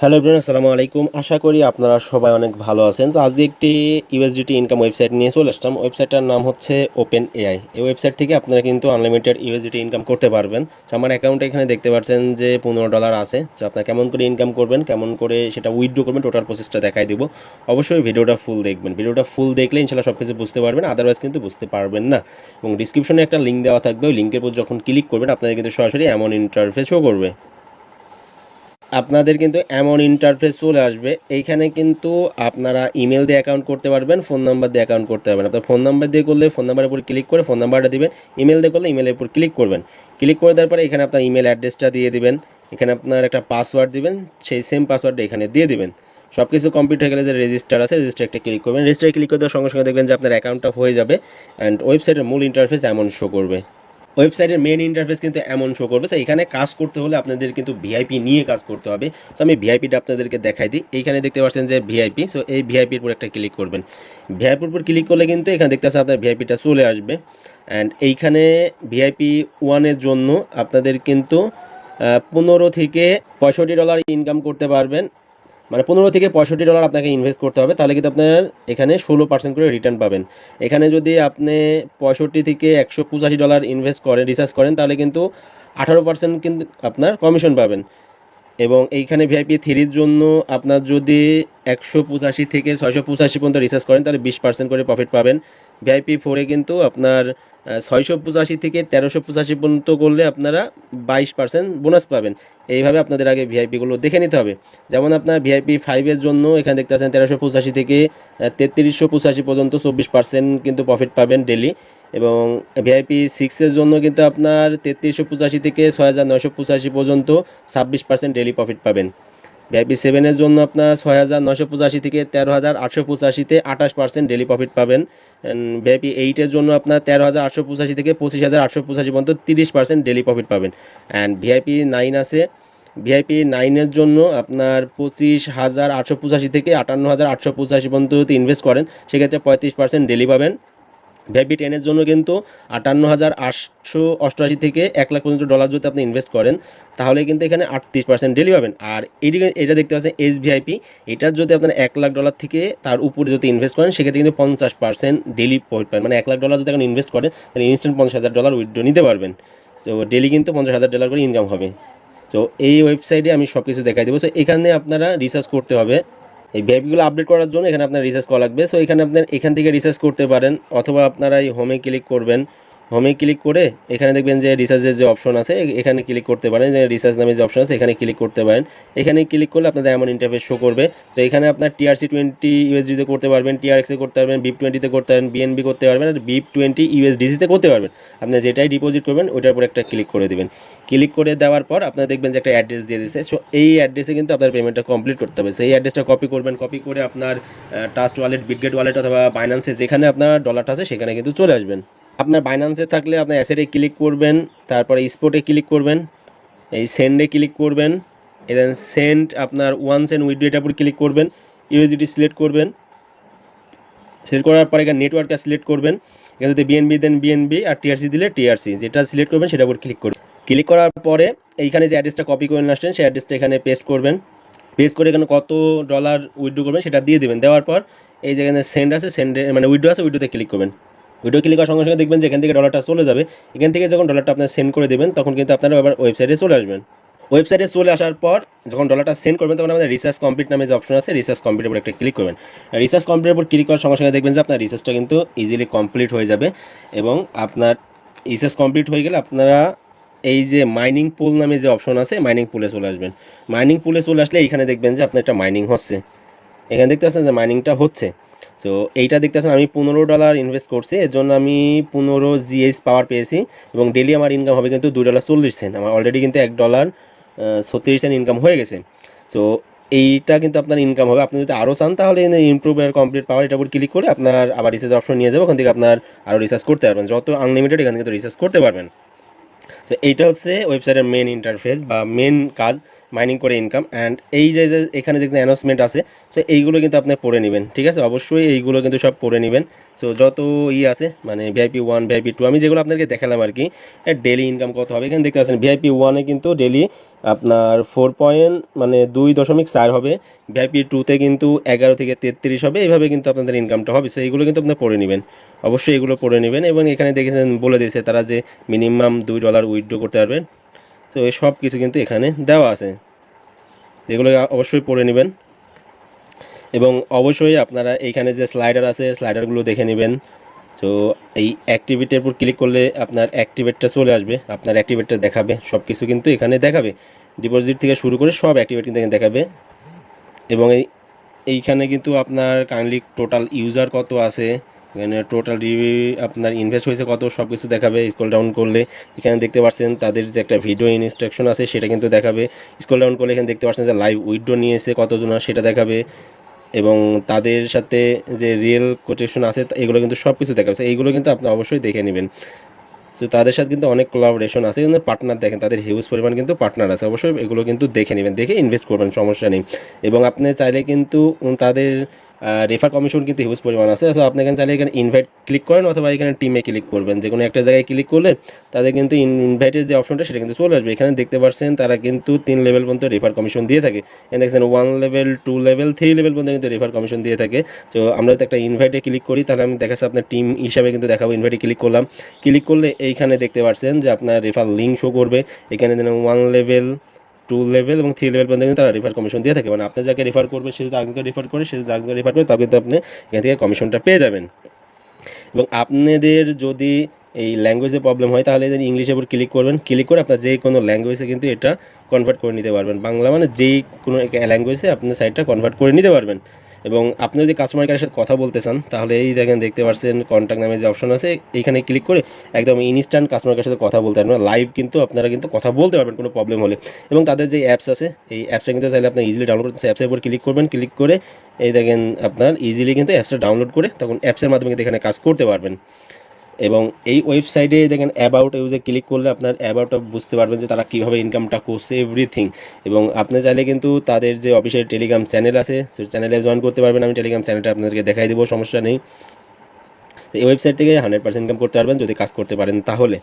Hello everyone, আসসালামু আলাইকুম। আশা করি আপনারা সবাই অনেক ভালো আছেন। তো আজকে একটি ইউএসডিটি ইনকাম ওয়েবসাইট নিয়ে চলে আসলাম। ওয়েবসাইটটার নাম হচ্ছে ওপেন এআই। এই ওয়েবসাইট থেকে আপনারা কিন্তু আনলিমিটেড ইউএসডিটি ইনকাম করতে পারবেন। তো আমার অ্যাকাউন্টে এখানে দেখতে পাচ্ছেন যে $15 আছে। তো আপনারা কেমন করে ইনকাম করবেন, কেমন করে সেটা উইথড্র করবেন, টোটাল প্রসেসটা দেখাই দিব। অবশ্যই ভিডিওটা ফুল দেখবেন। ভিডিওটা ফুল দেখলে ইনশাল্লাহ সব কিছু বুঝতে পারবেন, আদারওয়াইজ কিন্তু বুঝতে পারবেন না। এবং ডিসক্রিপশনে একটা লিঙ্ক দেওয়া থাকবে, ওই লিঙ্কের উপর যখন ক্লিক করবেন আপনাদের কিন্তু সরাসরি এমন ইন্টারফেস শো করবে। আপনাদের কিন্তু এমন ইন্টারফেস চলে আসবে। এইখানে কিন্তু আপনারা ইমেল দিয়ে অ্যাকাউন্ট করতে পারবেন, ফোন নাম্বার দিয়ে অ্যাকাউন্ট করতে পারবেন। আপনার ফোন নাম্বার দিয়ে করলে ফোন নাম্বারের উপর ক্লিক করে ফোন নাম্বারটা দিবেন, ইমেল দিয়ে করলে ইমেলের উপর ক্লিক করবেন। ক্লিক করে দেওয়ার পরে এখানে আপনার ইমেল অ্যাড্রেসটা দিয়ে দিবেন, এখানে আপনার একটা পাসওয়ার্ড দিবেন, সেই সেম পাসওয়ার্ডটা এখানে দিয়ে দিবেন। সব কিছু কমপ্লিট হয়ে গেলে যে রেজিস্টার আছে, রেজিস্টার একটা ক্লিক করবেন। রেজিস্টারে ক্লিক করে দেওয়ার সঙ্গে সঙ্গে দেখবেন যে আপনার অ্যাকাউন্টটা হয়ে যাবে অ্যান্ড ওয়েবসাইটের মূল ইন্টারফেস এমন শো করবে। ওয়েবসাইটের মেন ইন্টারফেস কিন্তু এমন শো করবে। তো এখানে কাজ করতে হলে আপনাদের কিন্তু ভিআইপি নিয়ে কাজ করতে হবে। তো আমি ভিআইপিটা আপনাদেরকে দেখাই দিই। এইখানে দেখতে পাচ্ছেন যে ভিআইপি, সো এই ভিআইপির উপর একটা ক্লিক করবেন। ভিআইপির উপর ক্লিক করলে কিন্তু এখানে দেখতে পাচ্ছেন আপনার ভিআইপিটা চলে আসবে। অ্যান্ড এইখানে ভিআইপি ওয়ানের জন্য আপনাদের কিন্তু 15 থেকে $65 ইনকাম করতে পারবেন। মানে $15 থেকে $65 আপনাকে ইনভেস্ট করতে হবে, তাহলে কিন্তু আপনার এখানে 16% করে রিটার্ন পাবেন। এখানে যদি আপনি 65 থেকে $185 ইনভেস্ট করেন, রিসার্চ করেন, তাহলে কিন্তু 18% কিন্তু আপনার কমিশন পাবেন। এবং এইখানে ভিআইপি থ্রির জন্য আপনার যদি 185 থেকে 685 পর্যন্ত রিসার্চ করেন তাহলে 20% করে প্রফিট পাবেন। ভিআইপি ফোরে কিন্তু আপনার 685 থেকে 1385 পর্যন্ত করলে আপনারা 22% বোনাস পাবেন। এইভাবে আপনাদের আগে ভিআইপিগুলো দেখে নিতে হবে। যেমন আপনার ভিআইপি ফাইভের জন্য এখানে দেখতে পাচ্ছেন 1385 থেকে 3385 পর্যন্ত 24% কিন্তু প্রফিট পাবেন ডেলি। এবং ভিআইপি সিক্সের জন্য কিন্তু আপনার 3385 থেকে 6985 পর্যন্ত 26% ডেলি প্রফিট পাবেন। ভিআইপি সেভেনের জন্য আপনার 6985 থেকে 13885-তে 28% ডেলি প্রফিট পাবেন। ভিআইপি এইটের জন্য আপনার 13885 থেকে 25885 পর্যন্ত 30% ডেলি প্রফিট পাবেন। অ্যান্ড ভিআইপি নাইন আছে, ভিআইপি নাইনের জন্য আপনার 25885 থেকে 58885 পর্যন্ত যদি ইনভেস্ট করেন সেক্ষেত্রে 35% ডেলি পাবেন। ভিআইপি টেনের জন্য কিন্তু 58,888 থেকে 1 লাখ পর্যন্ত ডলার যদি আপনি ইনভেস্ট করেন তাহলে কিন্তু এখানে 38% ডেলি পাবেন। আর এইদিকে এটা দেখতে পাচ্ছেন এস ভিআইপি, এটার যদি আপনার $1 লাখ থেকে তার উপরে যদি ইনভেস্ট করেন সেক্ষেত্রে কিন্তু 50% ডেলি প্রফিট পাবেন। মানে $1 লাখ যদি এখন ইনভেস্ট করেন তাহলে ইনস্ট্যান্ট $50,000 উইথড্র নিতে পারবেন। সো ডেলি কিন্তু $50,000 করে ইনকাম হবে। তো এই ওয়েবসাইটে আমি সব কিছু দেখাই দেবো। সো এখানে আপনারা রিসার্চ করতে হবে। এই ভিআইপিগুলো আপডেট করার জন্য এখানে আপনার রিসার্চ করা লাগবে। সো এখানে আপনার এখান থেকে রিসার্চ করতে পারেন, অথবা আপনারা এই হোমে ক্লিক করবেন। হোমে ক্লিক করে এখানে দেখবেন যে রিসার্চের যে অপশন আছে এখানে ক্লিক করতে পারেন, যে রিসার্চ নামে যে অপশন আছে এখানে ক্লিক করতে পারেন। এখানে ক্লিক করলে আপনাদের এমন ইন্টারফেস শো করবে। তো এখানে আপনার TRC20 ইউএসডিতে করতে পারবেন, TRXে করতে পারবেন, BIP20তে করতে পারবেন, BNB করতে পারবেন, আর BIP20 USDCতে করতে পারবেন। আপনি যেটাই ডিপোজিট করবেন ওইটার উপর একটা ক্লিক করে দেবেন। ক্লিক করে দেওয়ার পর আপনারা দেখবেন যে একটা অ্যাড্রেস দিয়ে দিচ্ছে। সো এই অ্যাড্রেসে কিন্তু আপনার পেমেন্টটা কমপ্লিট করতে হবে। সেই অ্যাড্রেসটা কপি করবেন, কপি করে আপনার ট্রাস্ট ওয়ালেট, বিটগেট ওয়ালেট অথবা বাইন্যান্সে যেখানে আপনার ডলারটা আছে সেখানে কিন্তু চলে আসবেন। আপনার বাইন্যান্সে থাকলে আপনার অ্যাসেটে ক্লিক করবেন, তারপরে স্পটে ক্লিক করবেন, এই সেন্ডে ক্লিক করবেন, দেন সেন্ড আপনার ওয়ান্স অ্যান্ড উইথড্র এটার উপর ক্লিক করবেন, ইউএসডিটি সিলেক্ট করবেন। সিলেক্ট করার পরে এখানে নেটওয়ার্কটা সিলেক্ট করবেন। এখানে যদি বিএনবি দেন বিএনবি, আর টিআরসি দিলে টিআরসি, যেটা সিলেক্ট করবেন সেটার উপর ক্লিক করবেন। ক্লিক করার পরে এইখানে যে অ্যাড্রেসটা কপি করে নিয়ে আসছেন সেই অ্যাড্রেসটা এখানে পেস্ট করবেন। পেস্ট করে এখানে কত ডলার উইথড্র করবেন সেটা দিয়ে দেবেন। দেওয়ার পর এই যেখানে সেন্ড আছে, সেন্ডে মানে উইথড্র আছে, উইথড্রতে ক্লিক করবেন। উইথড্র ক্লিক করার সঙ্গে সঙ্গে দেখবেন যে এখান থেকে ডলারটা চলে যাবে। এখান থেকে যখন ডলারটা আপনার সেন্ড করে দেবেন তখন কিন্তু আপনারা আবার ওয়েবসাইটে চলে আসবেন। ওয়েবসাইটে চলে আসার পর যখন ডলারটা সেন্ড করবেন তখন আমাদের রিসার্চ কমপ্লিট নামে যে অপশন আছে রিসার্চ কমপ্লিটের উপর একটা ক্লিক করবেন। রিসার্চ কমপ্লিটের উপর ক্লিক করার সঙ্গে সঙ্গে দেখবেন যে আপনার রিসার্চটা কিন্তু ইজিলি কমপ্লিট হয়ে যাবে। এবং আপনার রিসার্চ কমপ্লিট হয়ে গেলে আপনারা এই যে মাইনিং পুল নামে যে অপশন আছে মাইনিং পুলে চলে আসবেন। মাইনিং পুলে চলে আসলে এইখানে দেখবেন যে আপনার একটা মাইনিং হচ্ছে, এখানে দেখতে পাচ্ছেন যে মাইনিংটা হচ্ছে। সো এইটা দেখতে পাচ্ছেন আমি $15 ইনভেস্ট করছি, এর জন্য আমি 15 জিএস পাওয়ার পেয়েছি। এবং ডেলি আমার ইনকাম হবে কিন্তু $2.40। আমার অলরেডি কিন্তু $1.36 ইনকাম হয়ে গেছে। সো এইটা কিন্তু আপনার ইনকাম হবে। আপনি যদি আরও চান তাহলে ইমপ্রুভ আর কমপ্লিট পাওয়ার এটার উপর ক্লিক করে আপনার আবার রিসার্চ অপশন নিয়ে যাবো, ওখান থেকে আপনার আরও রিসার্চ করতে পারবেন, যত আনলিমিটেড এখান থেকে রিসার্চ করতে পারবেন। তো এইটা হচ্ছে ওয়েবসাইটের মেন ইন্টারফেস বা মেন কাজ। মাইনিং করে ইনকাম। অ্যান্ড এই যে যে এখানে দেখতে অ্যানাউন্সমেন্ট আছে, সো এইগুলো কিন্তু আপনি পড়ে নেবেন, ঠিক আছে? অবশ্যই এইগুলো কিন্তু সব পড়ে নেবেন। সো যত আছে মানে ভিআইপি 1 ভিআইপি 2 আমি যেগুলো আপনাকে দেখালাম আর কি, ডেলি ইনকাম কত হবে এখানে দেখতে পাচ্ছেন। ভিআইপি 1-এ কিন্তু ডেলি আপনার 2.4 হবে, ভিআইপি 2-তে কিন্তু 11 থেকে 33 হবে, এইভাবে কিন্তু আপনাদের ইনকামটা হবে। সো এইগুলো কিন্তু আপনি পড়ে নেবেন, অবশ্যই এগুলো পড়ে নেবেন। এবং এখানে দেখেছেন বলে দিয়েছে তারা যে মিনিমাম $2 উইথড্র করতে পারবেন। তো এই সব কিছু কিন্তু এখানে দেওয়া আছে, এগুলো অবশ্যই পড়ে নেবেন। এবং অবশ্যই আপনারা এইখানে যে স্লাইডার আছে স্লাইডারগুলো দেখে নেবেন। তো এই অ্যাক্টিভেটের উপর ক্লিক করলে আপনার অ্যাক্টিভেটটা চলে আসবে, আপনার অ্যাক্টিভেটটা দেখাবে, সব কিছু কিন্তু এখানে দেখাবে, ডিপোজিট থেকে শুরু করে সব অ্যাক্টিভেট কিন্তু এখানে দেখাবে। এবং এইখানে কিন্তু আপনার কাইন্ডলি টোটাল ইউজার কত আছে, এখানে টোটাল আপনার ইনভেস্ট হয়েছে কত, সব কিছু দেখাবে। স্ক্রল ডাউন করলে এখানে দেখতে পাচ্ছেন তাদের যে একটা ভিডিও ইনস্ট্রাকশন আছে সেটা কিন্তু দেখাবে। স্ক্রল ডাউন করলে এখানে দেখতে পাচ্ছেন যে লাইভ উইথড্র নিয়েছে কতজন সেটা দেখাবে। এবং তাদের সাথে যে রিয়েল কোটেশন আছে এগুলো কিন্তু সব কিছু দেখাচ্ছে, এইগুলো কিন্তু আপনি অবশ্যই দেখে নেবেন। তো তাদের সাথে কিন্তু অনেক কোলাবোরেশন আছে, কিন্তু পার্টনার দেখেন তাদের হিউজ পরিমাণ কিন্তু পার্টনার আছে, অবশ্যই এগুলো কিন্তু দেখে নেবেন, দেখে ইনভেস্ট করবেন, সমস্যা নেই। এবং আপনি চাইলে কিন্তু তাদের রেফার কমিশন কিন্তু হিউজ পরিমাণ আছে। সো আপনি এখানে চাইলে এখানে ইনভাইট ক্লিক করেন অথবা এখানে টিমে ক্লিক করবেন, যে কোনো একটা জায়গায় ক্লিক করলে তাদের কিন্তু ইনভাইটের যে অপশনটা সেটা কিন্তু চলে আসবে। এখানে দেখতে পাচ্ছেন তারা কিন্তু 3 লেভেল পর্যন্ত রেফার কমিশন দিয়ে থাকে, এখানে দেখছেন 1 লেভেল 2 লেভেল 3 লেভেল পর্যন্ত কিন্তু রেফার কমিশন দিয়ে থাকে। তো আমরা যদি একটা ইনভাইটে ক্লিক করি তাহলে আমি দেখাচ্ছি আপনার টিম হিসাবে কিন্তু দেখাবো। ইনভাইটে ক্লিক করলাম, ক্লিক করলে এইখানে দেখতে পাচ্ছেন যে আপনার রেফার লিঙ্ক শো করবে, এখানে দেন 1 লেভেল 2 লেভেল এবং 3 লেভেল পর্যন্ত কিন্তু তারা রেফার কমিশন দিয়ে থাকে, মানে আপনি যাকে রেফার করবে সে যদি আরেকজনকে রেফার করে, সে যদি আরেকজনকে রেফার করে, তবে কিন্তু আপনি এখান থেকে কমিশনটা পেয়ে যাবেন। এবং আপনাদের যদি এই ল্যাঙ্গুয়েজে প্রবলেম হয় তাহলে ইংলিশের উপর ক্লিক করবেন, ক্লিক করে আপনার যে কোনো ল্যাঙ্গুয়েজে কিন্তু এটা কনভার্ট করে নিতে পারবেন, বাংলা মানে যেই কোনো ল্যাঙ্গুয়েজে আপনি সাইটটা কনভার্ট করে নিতে পারবেন। এবং আপনি যদি কাস্টমার কেয়ারের সাথে কথা বলতে চান তাহলে এই দেখেন দেখতে পাচ্ছেন কন্ট্যাক্ট নামে যে অপশন আছে এইখানে ক্লিক করে একদম ইনস্ট্যান্ট কাস্টমার কেয়ারের সাথে কথা বলতে পারবেন, লাইভ কিন্তু আপনারা কিন্তু কথা বলতে পারবেন কোনো প্রবলেম হলে। এবং তাদের যে অ্যাপস আছে এই অ্যাপসটা কিন্তু চাইলে আপনার ইজিলি ডাউনলোড করতে, অ্যাপসের উপর ক্লিক করবেন, ক্লিক করে এই দেখেন আপনার ইজিলি কিন্তু অ্যাপসটা ডাউনলোড করে তখন অ্যাপসের মাধ্যমে কিন্তু এখানে কাজ করতে পারবেন। এবং এই ওয়েবসাইটে দেখেন অ্যাবাউট ইউজে ক্লিক করলে আপনার অ্যাবাউটটা বুঝতে পারবেন যে তারা কীভাবে ইনকামটা করছে এভরিথিং। এবং আপনি চাইলে কিন্তু তাদের যে অফিসিয়াল টেলিগ্রাম চ্যানেল আছে সেই চ্যানেলে জয়েন করতে পারবেন, আমি টেলিগ্রাম চ্যানেলটা আপনাদেরকে দেখাই দেবো, সমস্যা নেই। তো এই ওয়েবসাইট থেকে 100% ইনকাম করতে পারবেন যদি কাজ করতে পারেন তাহলে।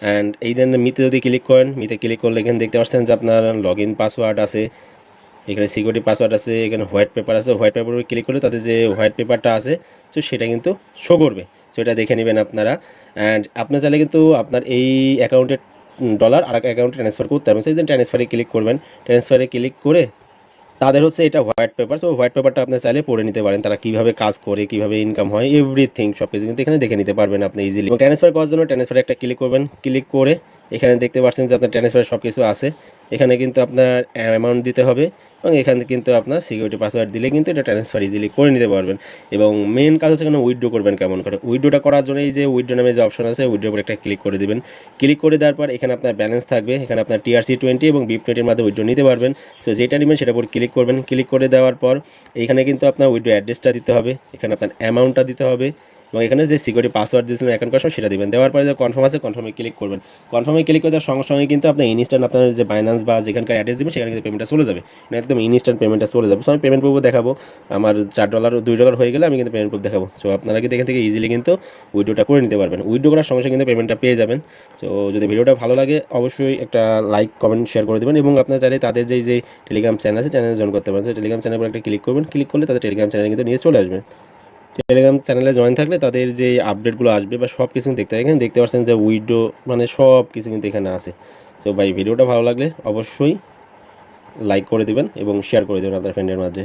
অ্যান্ড এই দেন মিতে যদি ক্লিক করেন, মিতে ক্লিক করলে এখানে দেখতে পাচ্ছেন যে আপনার লগ ইন পাসওয়ার্ড আছে, এখানে সিকিউরিটি পাসওয়ার্ড আছে, এখানে হোয়াইট পেপার আছে, হোয়াইট পেপার উপরে ক্লিক করলে তাদের যে হোয়াইট পেপারটা আছে সো সেটা কিন্তু শো করবে, সো এটা দেখে নেবেন আপনারা। অ্যান্ড আপনার চাইলে কিন্তু আপনার এই অ্যাকাউন্টের ডলার আর এক অ্যাকাউন্টে ট্রান্সফার করতে পারবেন, সেই দিন ট্রান্সফারে ক্লিক করবেন, ট্রান্সফারে ক্লিক করে তাদের এটা হোয়াইট পেপার, সো হোয়াইট পেপারটা আপনি চাইলে পড়ে নিতে পারেন, তারা কীভাবে কাজ করে, কীভাবে ইনকাম হয়, এভরিথিং সব কিছু কিন্তু এখানে দেখে নিতে পারবেন আপনি ইজিলি। এবং ট্রান্সফার করার জন্য ট্রান্সফারে একটা ক্লিক করবেন, ক্লিক করে এখানে দেখতে পাচ্ছেন যে আপনার ট্রান্সফারের সব কিছু আছে, এখানে কিন্তু আপনার অ্যামাউন্ট দিতে হবে এবং এখানে কিন্তু আপনার সিকিউরিটি পাসওয়ার্ড দিলে কিন্তু এটা ট্রান্সফার ইজিলি করে নিতে পারবেন। এবং মেন কাজ হচ্ছে এখানে উইথড্র করবেন কেমন করে, উইথড্রটা করার জন্য এই যে উইথড্র নামে যে অপশন আছে উইথড্র উপর একটা ক্লিক করে দেবেন, ক্লিক করে দেওয়ার পর এখানে আপনার ব্যালেন্স থাকবে, এখানে আপনার TRC20 এবং BIP20-এর মাধ্যমে উইথড্র নিতে পারবেন। সো যেটা নেবেন সেটার উপর ক্লিক করবেন, ক্লিক করে দেওয়ার পর এখানে কিন্তু আপনার উইথড্র অ্যাড্রেসটা দিতে হবে, এখানে আপনার অ্যামাউন্টটা দিতে হবে এবং এখানে যে সিকিউরিটি পাসওয়ার্ড দিয়েছিলেন অ্যাকাউন্ট করার সময় সেটা দেবেন। দেওয়ার পরে যে কনফার্ম আছে কনফার্মে ক্লিক করবেন, কনফার্মে ক্লিক করে দেওয়ার সঙ্গে সঙ্গে কিন্তু আপনার ইনস্ট্যান্ট আপনার যে বাইন্যান্স বা যেখানকার অ্যাড্রেস দেবেন সেখানে কিন্তু পেমেন্টটা চলে যাবে, একদম ইনস্ট্যান্ট পেমেন্টটা চলে যাবে। সো আমি পেমেন্ট প্রুফও দেখাবো, আমার $4 $2 হয়ে গেলে আমি কিন্তু পেমেন্ট প্রুফ দেখাবো। সো আপনারা কিন্তু এখান থেকে ইজিলি কিন্তু উইথড্রটা করে নিতে পারবেন, উইথড্র করার সঙ্গে সঙ্গে কিন্তু পেমেন্টটা পেয়ে যাবেন। সো যদি ভিডিওটা ভালো লাগে অবশ্যই একটা লাইক কমেন্ট শেয়ার করে দেবেন এবং আপনারা চাইলে তাদের যে টেলিগ্রাম চ্যানেল আছে চ্যানেলে জয়েন করতে পারেন। সো টেলিগ্রাম চ্যানেল উপর একটা ক্লিক করবেন, ক্লিক করলে তাদের টেলিগ্রাম চ্যানেলে কিন্তু নিয়ে চলে আসবে। টেলিগ্রাম চ্যানেলে জয়েন থাকলে তাদের যে আপডেটগুলো আসবে বা সব কিছু দেখতে হয়, এখানে দেখতে পাচ্ছেন যে উইথড্র মানে সব কিছু কিন্তু এখানে আছে। সো ভাই ভিডিওটা ভালো লাগলে অবশ্যই লাইক করে দিবেন এবং শেয়ার করে দেবেন আপনার ফ্রেন্ডের মাঝে।